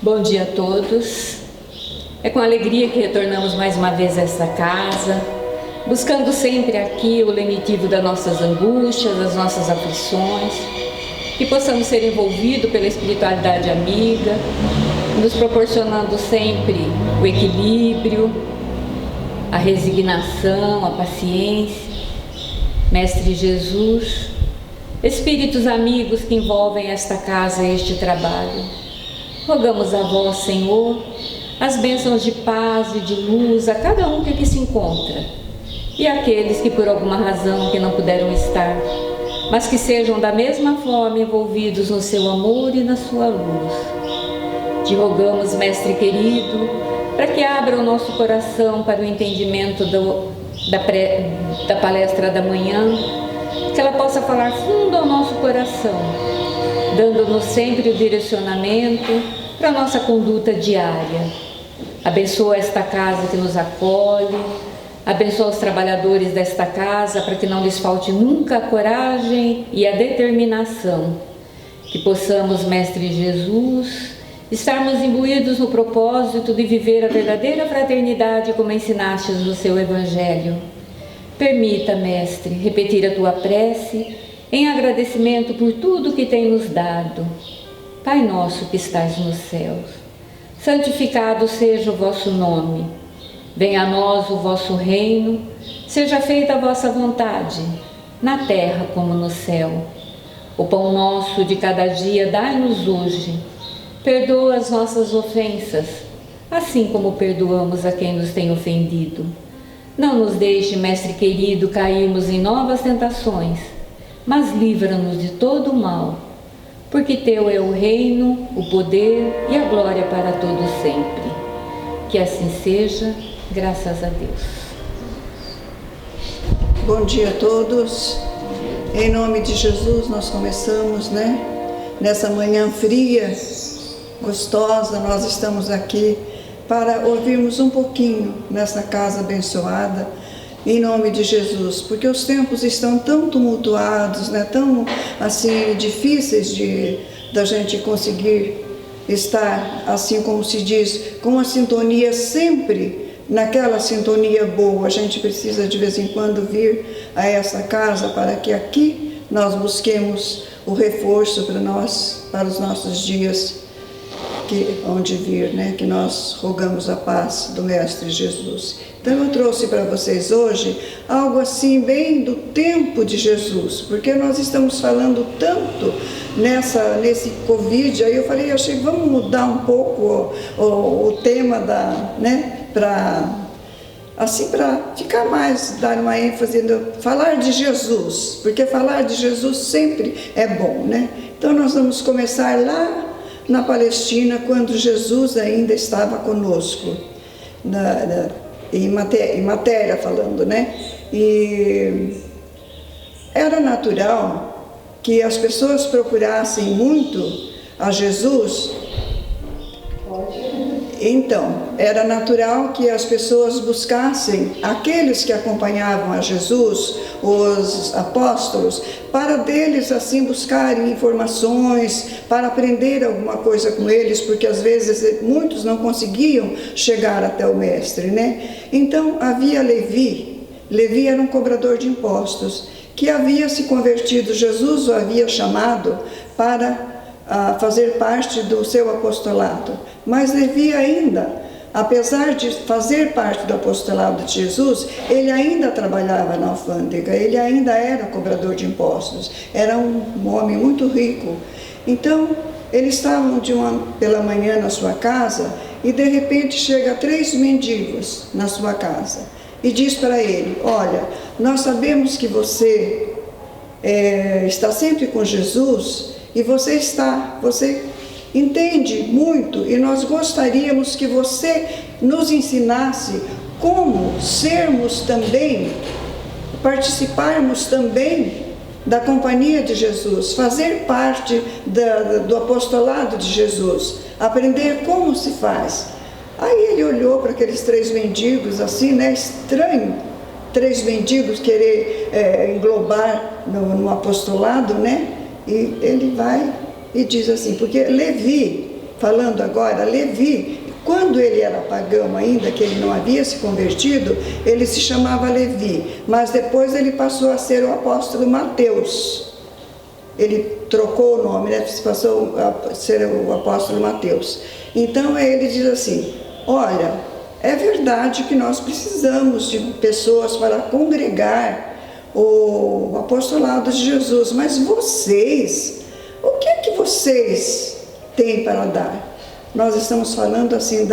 Bom dia a todos. É com alegria que retornamos mais uma vez a esta casa, buscando sempre aqui o lenitivo das nossas angústias, das nossas aflições, que possamos ser envolvidos pela espiritualidade amiga, nos proporcionando sempre o equilíbrio, a resignação, a paciência. Mestre Jesus, espíritos amigos que envolvem esta casa e este trabalho, rogamos a vós, Senhor, as bênçãos de paz e de luz a cada um que aqui se encontra, e aqueles que por alguma razão que não puderam estar, mas que sejam da mesma forma envolvidos no seu amor e na sua luz. Te rogamos, Mestre querido, para que abra o nosso coração para o entendimento da palestra da manhã, que ela possa falar fundo ao nosso coração, dando-nos sempre o direcionamento para a nossa conduta diária. Abençoa esta casa que nos acolhe, abençoa os trabalhadores desta casa para que não lhes falte nunca a coragem e a determinação. Que possamos, Mestre Jesus, estarmos imbuídos no propósito de viver a verdadeira fraternidade como ensinastes no seu Evangelho. Permita, Mestre, repetir a tua prece em agradecimento por tudo que tem nos dado. Pai nosso que estais nos céus, santificado seja o vosso nome. Venha a nós o vosso reino, seja feita a vossa vontade, na terra como no céu. O pão nosso de cada dia dai-nos hoje. Perdoa as nossas ofensas, assim como perdoamos a quem nos tem ofendido. Não nos deixe, Mestre querido, cairmos em novas tentações, mas livra-nos de todo o mal, porque Teu é o reino, o poder e a glória para todos sempre. Que assim seja, graças a Deus. Bom dia a todos. Em nome de Jesus nós começamos, nessa manhã fria, gostosa, nós estamos aqui para ouvirmos um pouquinho nessa casa abençoada, em nome de Jesus, porque os tempos estão tão tumultuados, tão assim difíceis da gente conseguir estar, assim como se diz, com a sintonia sempre naquela sintonia boa. A gente precisa de vez em quando vir a essa casa para que aqui nós busquemos o reforço para os nossos dias onde vir, que nós rogamos a paz do Mestre Jesus. Então eu trouxe para vocês hoje algo assim bem do tempo de Jesus, porque nós estamos falando tanto nesse Covid, aí eu falei, achei, vamos mudar um pouco o tema para ficar mais, dar uma ênfase, falar de Jesus, porque falar de Jesus sempre é bom, Então nós vamos começar lá na Palestina, quando Jesus ainda estava conosco, em matéria falando, E era natural que as pessoas procurassem muito a Jesus. Então, era natural que as pessoas buscassem aqueles que acompanhavam a Jesus, os apóstolos, para deles assim buscarem informações, para aprender alguma coisa com eles, porque às vezes muitos não conseguiam chegar até o Mestre, Então havia Levi era um cobrador de impostos, que havia se convertido, Jesus o havia chamado para fazer parte do seu apostolado. Mas Levi ainda, apesar de fazer parte do apostolado de Jesus, ele ainda trabalhava na alfândega, ele ainda era cobrador de impostos, era um homem muito rico. Então, eles estavam pela manhã na sua casa e de repente chega 3 mendigos na sua casa e diz para ele, olha, nós sabemos que você está sempre com Jesus e você entende muito e nós gostaríamos que você nos ensinasse como sermos também, participarmos também da companhia de Jesus, fazer parte do apostolado de Jesus, aprender como se faz. Aí ele olhou para aqueles 3 mendigos assim, estranho, 3 mendigos querer englobar no apostolado, E ele vai e diz assim, porque Levi falando agora, Levi, quando ele era pagão ainda, que ele não havia se convertido, ele se chamava Levi, mas depois ele passou a ser o apóstolo Mateus. Ele trocou o nome, né? Passou a ser o apóstolo Mateus. Então ele diz assim, olha, é verdade que nós precisamos de pessoas para congregar o apostolado de Jesus, mas vocês, o que é que vocês têm para dar? Nós estamos falando assim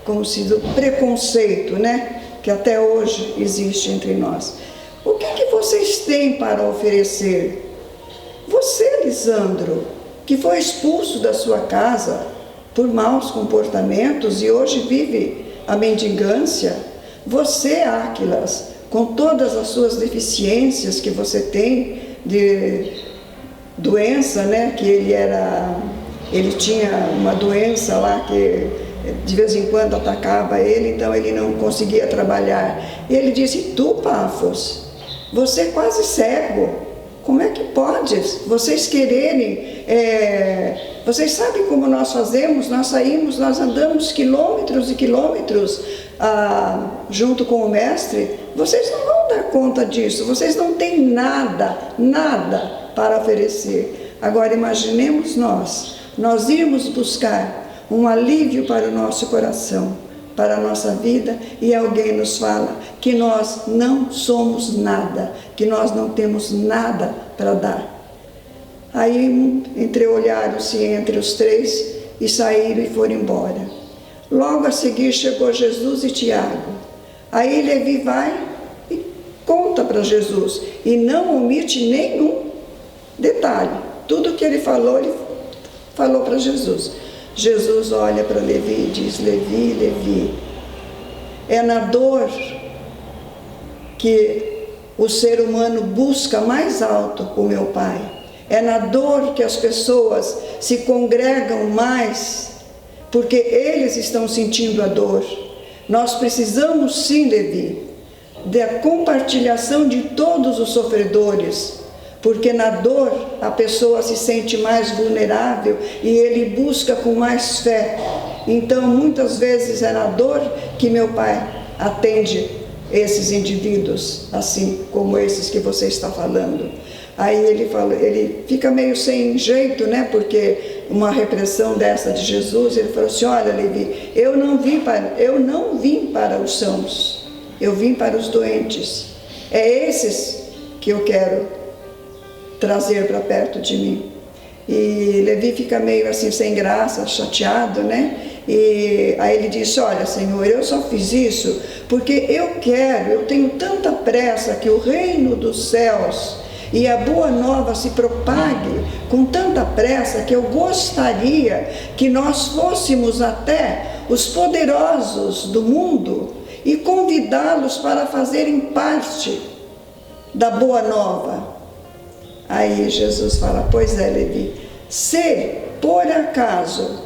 como se do preconceito, né? Que até hoje existe entre nós. O que é que vocês têm para oferecer? Você, Lisandro, que foi expulso da sua casa por maus comportamentos e hoje vive a mendigância. Você, Áquilas, com todas as suas deficiências que você tem de doença, né? Que ele tinha uma doença lá que de vez em quando atacava ele, então ele não conseguia trabalhar. E ele disse, tu, Pafos, você é quase cego. Como é que pode vocês quererem, vocês sabem como nós fazemos, nós saímos, nós andamos quilômetros e quilômetros junto com o mestre, vocês não vão dar conta disso, vocês não têm nada para oferecer. Agora imaginemos nós irmos buscar um alívio para o nosso coração, para a nossa vida, e alguém nos fala que nós não somos nada, que nós não temos nada para dar. Aí entreolharam-se entre os três e saíram e foram embora. Logo a seguir chegou Jesus e Tiago. Aí Levi vai e conta para Jesus, e não omite nenhum detalhe. Tudo que ele falou para Jesus. Jesus olha para Levi e diz, Levi, Levi, é na dor que o ser humano busca mais alto o meu Pai. É na dor que as pessoas se congregam mais, porque eles estão sentindo a dor. Nós precisamos sim, Levi, da compartilhação de todos os sofredores, porque na dor a pessoa se sente mais vulnerável e ele busca com mais fé. Então muitas vezes é na dor que meu Pai atende esses indivíduos, assim como esses que você está falando. Aí ele fica meio sem jeito, né? Porque uma repressão dessa de Jesus, ele falou assim, olha, Levi, eu não vim para os sãos, eu vim para os doentes. É esses que eu quero trazer para perto de mim. E Levi fica meio assim sem graça, chateado, né? E aí ele disse, olha, Senhor, eu só fiz isso porque eu tenho tanta pressa que o reino dos céus e a boa nova se propague com tanta pressa que eu gostaria que nós fôssemos até os poderosos do mundo e convidá-los para fazerem parte da boa nova. Aí Jesus fala, pois é, Levi, se por acaso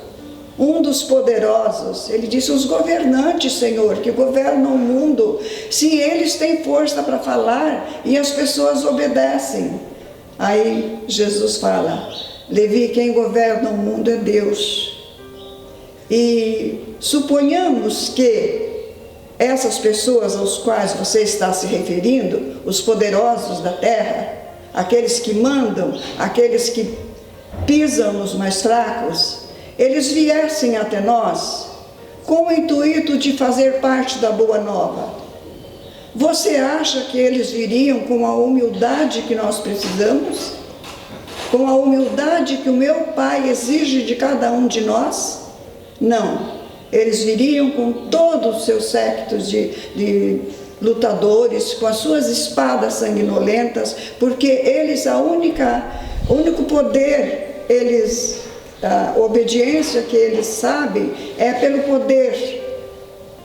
um dos poderosos, ele disse, os governantes, Senhor, que governam o mundo, se eles têm força para falar e as pessoas obedecem. Aí Jesus fala, Levi, quem governa o mundo é Deus. E suponhamos que essas pessoas aos quais você está se referindo, os poderosos da terra, aqueles que mandam, aqueles que pisam nos mais fracos, eles viessem até nós com o intuito de fazer parte da boa nova. Você acha que eles viriam com a humildade que nós precisamos? Com a humildade que o meu Pai exige de cada um de nós? Não, eles viriam com todos os seus séquitos de lutadores, com as suas espadas sanguinolentas, porque eles, o único poder, a obediência que eles sabem é pelo poder,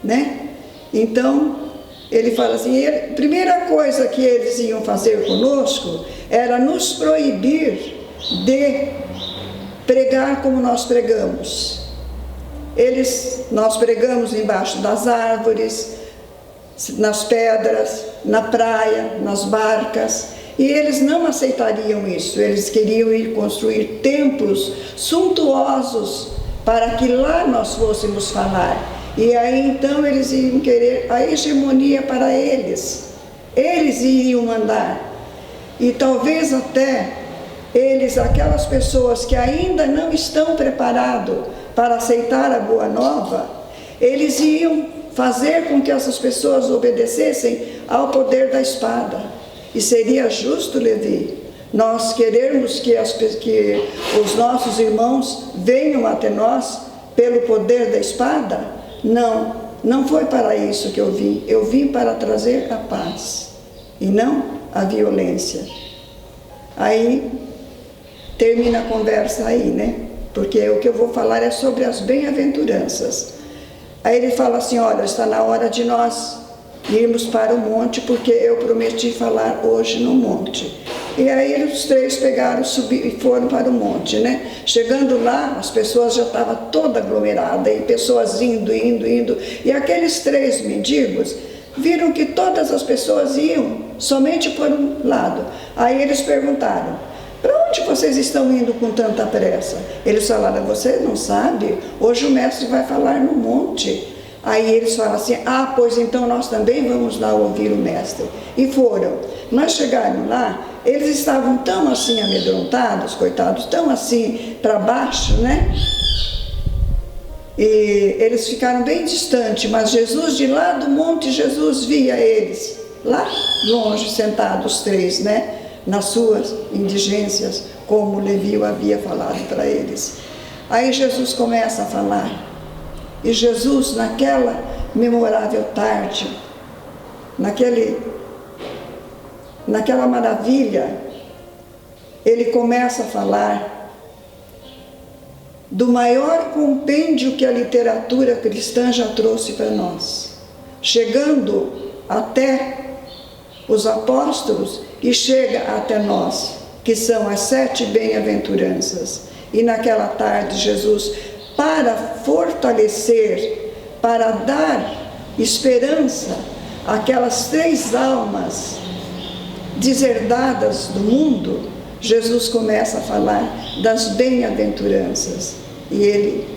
né? Então, ele fala assim, a primeira coisa que eles iam fazer conosco era nos proibir de pregar como nós pregamos. Nós pregamos embaixo das árvores, nas pedras, na praia, nas barcas, e eles não aceitariam isso. Eles queriam ir construir templos suntuosos para que lá nós fôssemos falar. E aí então eles iam querer a hegemonia para eles. Eles iriam mandar. E talvez até eles, aquelas pessoas que ainda não estão preparados para aceitar a boa nova, eles iam fazer com que essas pessoas obedecessem ao poder da espada. E seria justo, Levi, nós querermos que os nossos irmãos venham até nós pelo poder da espada? Não, não foi para isso que eu vim. Eu vim para trazer a paz e não a violência. Aí termina a conversa aí, né? Porque o que eu vou falar é sobre as bem-aventuranças. Aí ele fala assim, olha, está na hora de nós irmos para o monte, porque eu prometi falar hoje no monte. E aí os três pegaram, subiram e foram para o monte, né? Chegando lá, as pessoas já estavam toda aglomerada, e pessoas indo. E aqueles três mendigos viram que todas as pessoas iam somente por um lado. Aí eles perguntaram, para onde vocês estão indo com tanta pressa? Eles falaram, você não sabe? Hoje o mestre vai falar no monte. Aí eles falam assim, pois então nós também vamos lá ouvir o mestre. E foram. Mas chegaram lá, eles estavam tão assim amedrontados, coitados, tão assim para baixo, né? E eles ficaram bem distantes, mas Jesus, de lá do monte, Jesus via eles, lá longe, sentados os três, né? Nas suas indigências, como Levi havia falado para eles. Aí Jesus começa a falar. E Jesus, naquela memorável tarde, naquela maravilha, ele começa a falar do maior compêndio que a literatura cristã já trouxe para nós, chegando até os apóstolos e chega até nós, que são as 7 bem-aventuranças. E naquela tarde, Jesus, para fortalecer, para dar esperança àquelas 3 almas deserdadas do mundo, Jesus começa a falar das bem-aventuranças. E ele,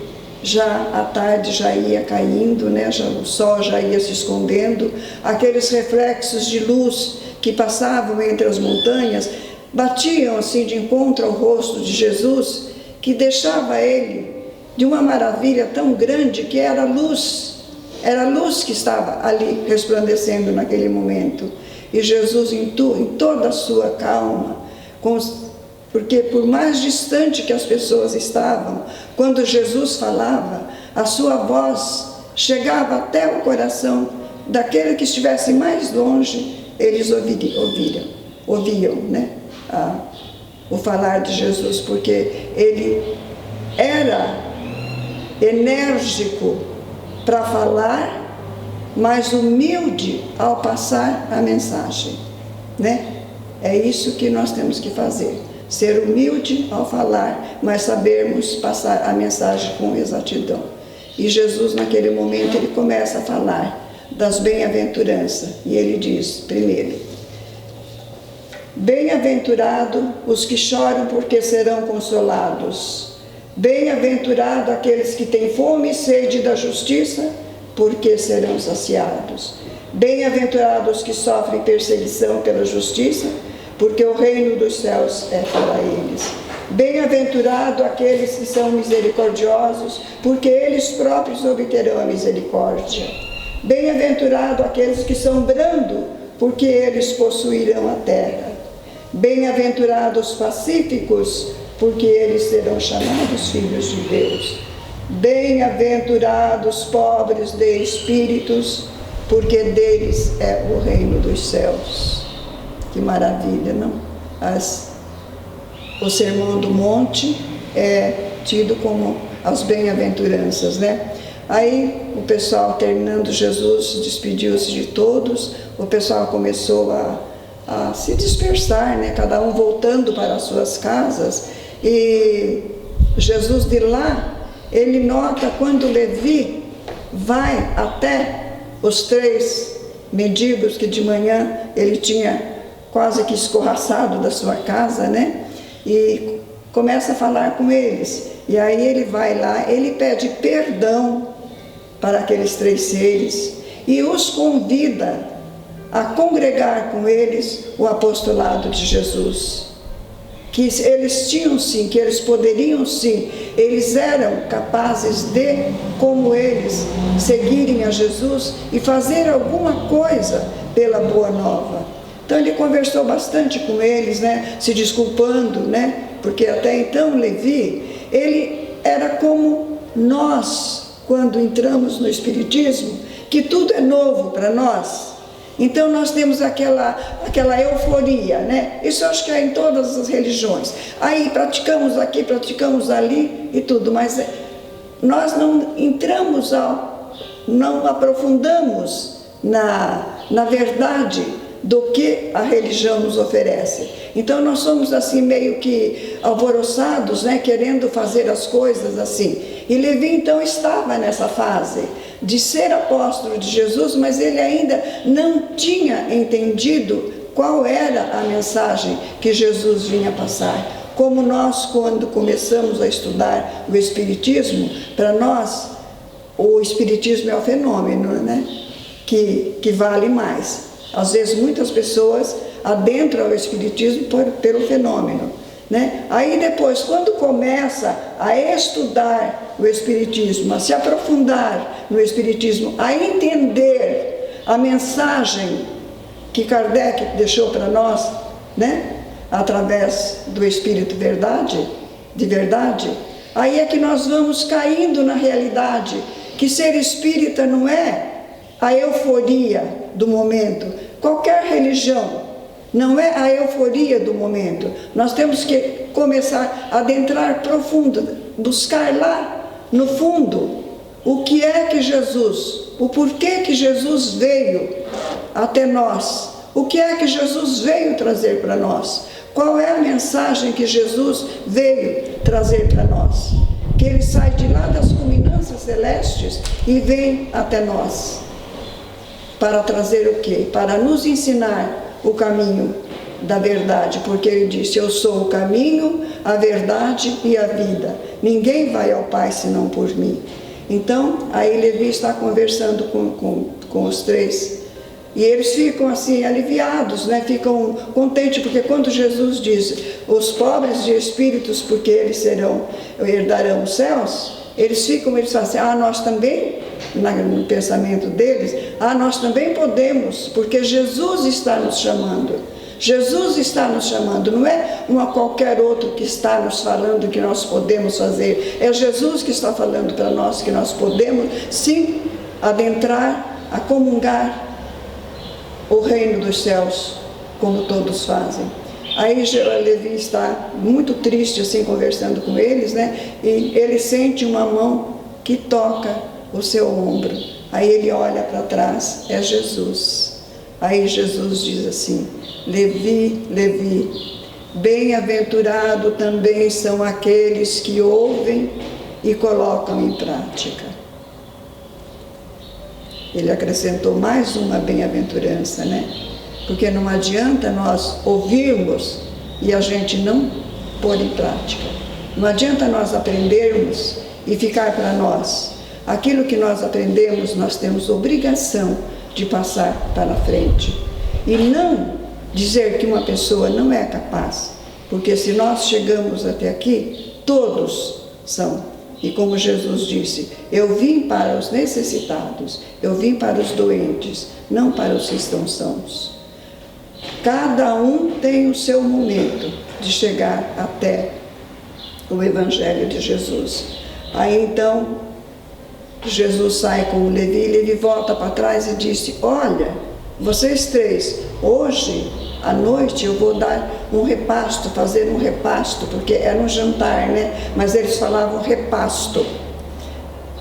já à tarde já ia caindo, né? O sol já ia se escondendo, aqueles reflexos de luz que passavam entre as montanhas, batiam assim de encontro ao rosto de Jesus, que deixava ele de uma maravilha tão grande que era a luz que estava ali resplandecendo naquele momento. E Jesus, em toda a sua calma, porque por mais distante que as pessoas estavam, quando Jesus falava, a sua voz chegava até o coração daquele que estivesse mais longe, eles ouviam, né? O falar de Jesus, porque ele era enérgico para falar, mas humilde ao passar a mensagem, né? É isso que nós temos que fazer, ser humilde ao falar, mas sabermos passar a mensagem com exatidão. E Jesus, naquele momento, ele começa a falar das bem-aventuranças, e ele diz, primeiro, bem-aventurado os que choram, porque serão consolados. Bem-aventurado aqueles que têm fome e sede da justiça, porque serão saciados. Bem-aventurados os que sofrem perseguição pela justiça, porque o reino dos céus é para eles. Bem-aventurado aqueles que são misericordiosos, porque eles próprios obterão a misericórdia. Bem-aventurado aqueles que são brandos, porque eles possuirão a terra. Bem-aventurados os pacíficos, porque eles serão chamados filhos de Deus. Bem-aventurados pobres de espíritos, porque deles é o reino dos céus. Que maravilha, não? O Sermão do Monte é tido como as bem-aventuranças, né? Aí o pessoal, terminando, Jesus despediu-se de todos, o pessoal começou a se dispersar, né? Cada um voltando para as suas casas. E Jesus de lá, ele nota quando Levi vai até os 3 mendigos que de manhã ele tinha quase que escorraçado da sua casa, né? E começa a falar com eles. E aí ele vai lá, ele pede perdão para aqueles 3 seres e os convida a congregar com eles o apostolado de Jesus. Que eles tinham sim, que eles poderiam sim, eles eram capazes de, como eles, seguirem a Jesus e fazer alguma coisa pela Boa Nova. Então ele conversou bastante com eles, né, se desculpando, né, porque até então Levi, ele era como nós, quando entramos no Espiritismo, que tudo é novo para nós. Então nós temos aquela euforia, né? Isso eu acho que é em todas as religiões. Aí praticamos aqui, praticamos ali e tudo, mas nós não entramos, não aprofundamos na verdade do que a religião nos oferece. Então nós somos assim meio que alvoroçados, né? Querendo fazer as coisas assim. E Levi então estava nessa fase de ser apóstolo de Jesus, mas ele ainda não tinha entendido qual era a mensagem que Jesus vinha passar. Como nós, quando começamos a estudar o Espiritismo, para nós o Espiritismo é o fenômeno, né? que vale mais. Às vezes muitas pessoas adentram o Espiritismo pelo fenômeno, né? Aí depois, quando começa a estudar o Espiritismo, a se aprofundar no Espiritismo, a entender a mensagem que Kardec deixou para nós, né? Através do Espírito de verdade, aí é que nós vamos caindo na realidade, que ser espírita não é a euforia do momento. Qualquer religião não é a euforia do momento. Nós temos que começar a adentrar profundo, buscar lá no fundo o que é que Jesus, o porquê que Jesus veio até nós, o que é que Jesus veio trazer para nós, qual é a mensagem que Jesus veio trazer para nós, que ele sai de lá das culminâncias celestes e vem até nós para trazer o quê? Para nos ensinar o caminho da verdade, porque ele disse: eu sou o caminho, a verdade e a vida, ninguém vai ao Pai senão por mim. Então aí Levi está conversando com os 3 e eles ficam assim aliviados, né? Ficam contentes, porque quando Jesus diz os pobres de espíritos, porque eles herdarão os céus, eles falam assim: nós também, no pensamento deles, nós também podemos, porque Jesus está nos chamando. Jesus está nos chamando, não é qualquer outro que está nos falando que nós podemos fazer, é Jesus que está falando para nós que nós podemos sim adentrar, a comungar o reino dos céus, como todos fazem. Aí Levi está muito triste assim, conversando com eles, né? E ele sente uma mão que toca o seu ombro. Aí ele olha para trás, é Jesus. Aí Jesus diz assim: Levi, Levi, bem-aventurado também são aqueles que ouvem e colocam em prática. Ele acrescentou mais uma bem-aventurança, né? Porque não adianta nós ouvirmos e a gente não pôr em prática. Não adianta nós aprendermos e ficar para nós. Aquilo que nós aprendemos, nós temos obrigação de passar para frente. E não dizer que uma pessoa não é capaz, porque se nós chegamos até aqui, todos são. E como Jesus disse: eu vim para os necessitados, eu vim para os doentes, não para os que estão sãos. Cada um tem o seu momento de chegar até o Evangelho de Jesus. Aí então Jesus sai com o Levi volta para trás e disse: olha, vocês 3, hoje à noite eu vou dar um repasto, fazer um repasto, porque era um jantar, né? Mas eles falavam repasto,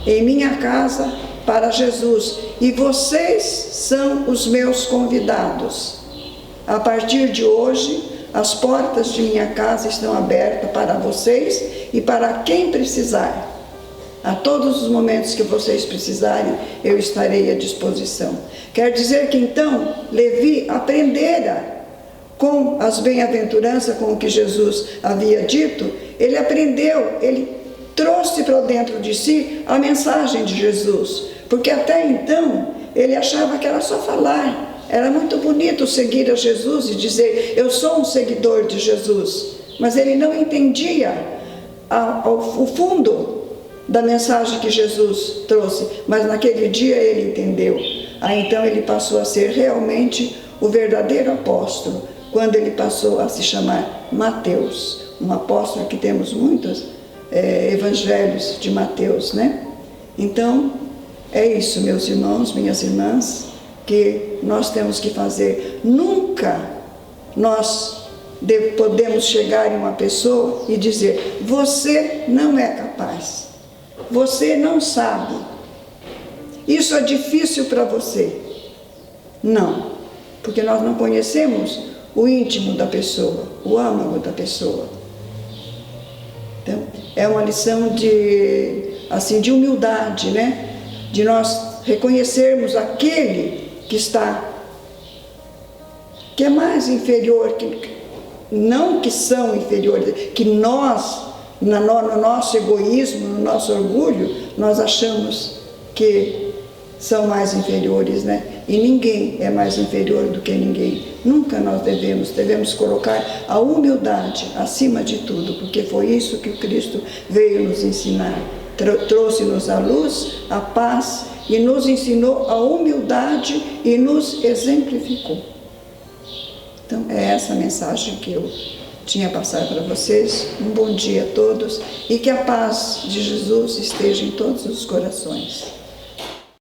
em minha casa para Jesus, e vocês são os meus convidados. A partir de hoje, as portas de minha casa estão abertas para vocês e para quem precisar. A todos os momentos que vocês precisarem, eu estarei à disposição. Quer dizer que então, Levi aprendera com as bem-aventuranças, com o que Jesus havia dito, ele aprendeu, ele trouxe para dentro de si a mensagem de Jesus, porque até então ele achava que era só falar. Era muito bonito seguir a Jesus e dizer, eu sou um seguidor de Jesus, mas ele não entendia o fundo da mensagem que Jesus trouxe, mas naquele dia ele entendeu. Aí então ele passou a ser realmente o verdadeiro apóstolo, quando ele passou a se chamar Mateus, um apóstolo que temos muitos evangelhos de Mateus, né? Então, é isso, meus irmãos, minhas irmãs, que nós temos que fazer. Nunca nós podemos chegar em uma pessoa e dizer, você não é capaz, você não sabe, isso é difícil para você. Não, porque nós não conhecemos o íntimo da pessoa, o âmago da pessoa. Então, é uma lição de humildade, né? De nós reconhecermos aquele que é mais inferior, não que são inferiores, que nós, no nosso egoísmo, no nosso orgulho, nós achamos que são mais inferiores, né? E ninguém é mais inferior do que ninguém. Nunca nós devemos colocar a humildade acima de tudo, porque foi isso que o Cristo veio nos ensinar. Trouxe-nos a luz, a paz, e nos ensinou a humildade e nos exemplificou. Então, é essa a mensagem que eu tinha passado para vocês. Um bom dia a todos e que a paz de Jesus esteja em todos os corações.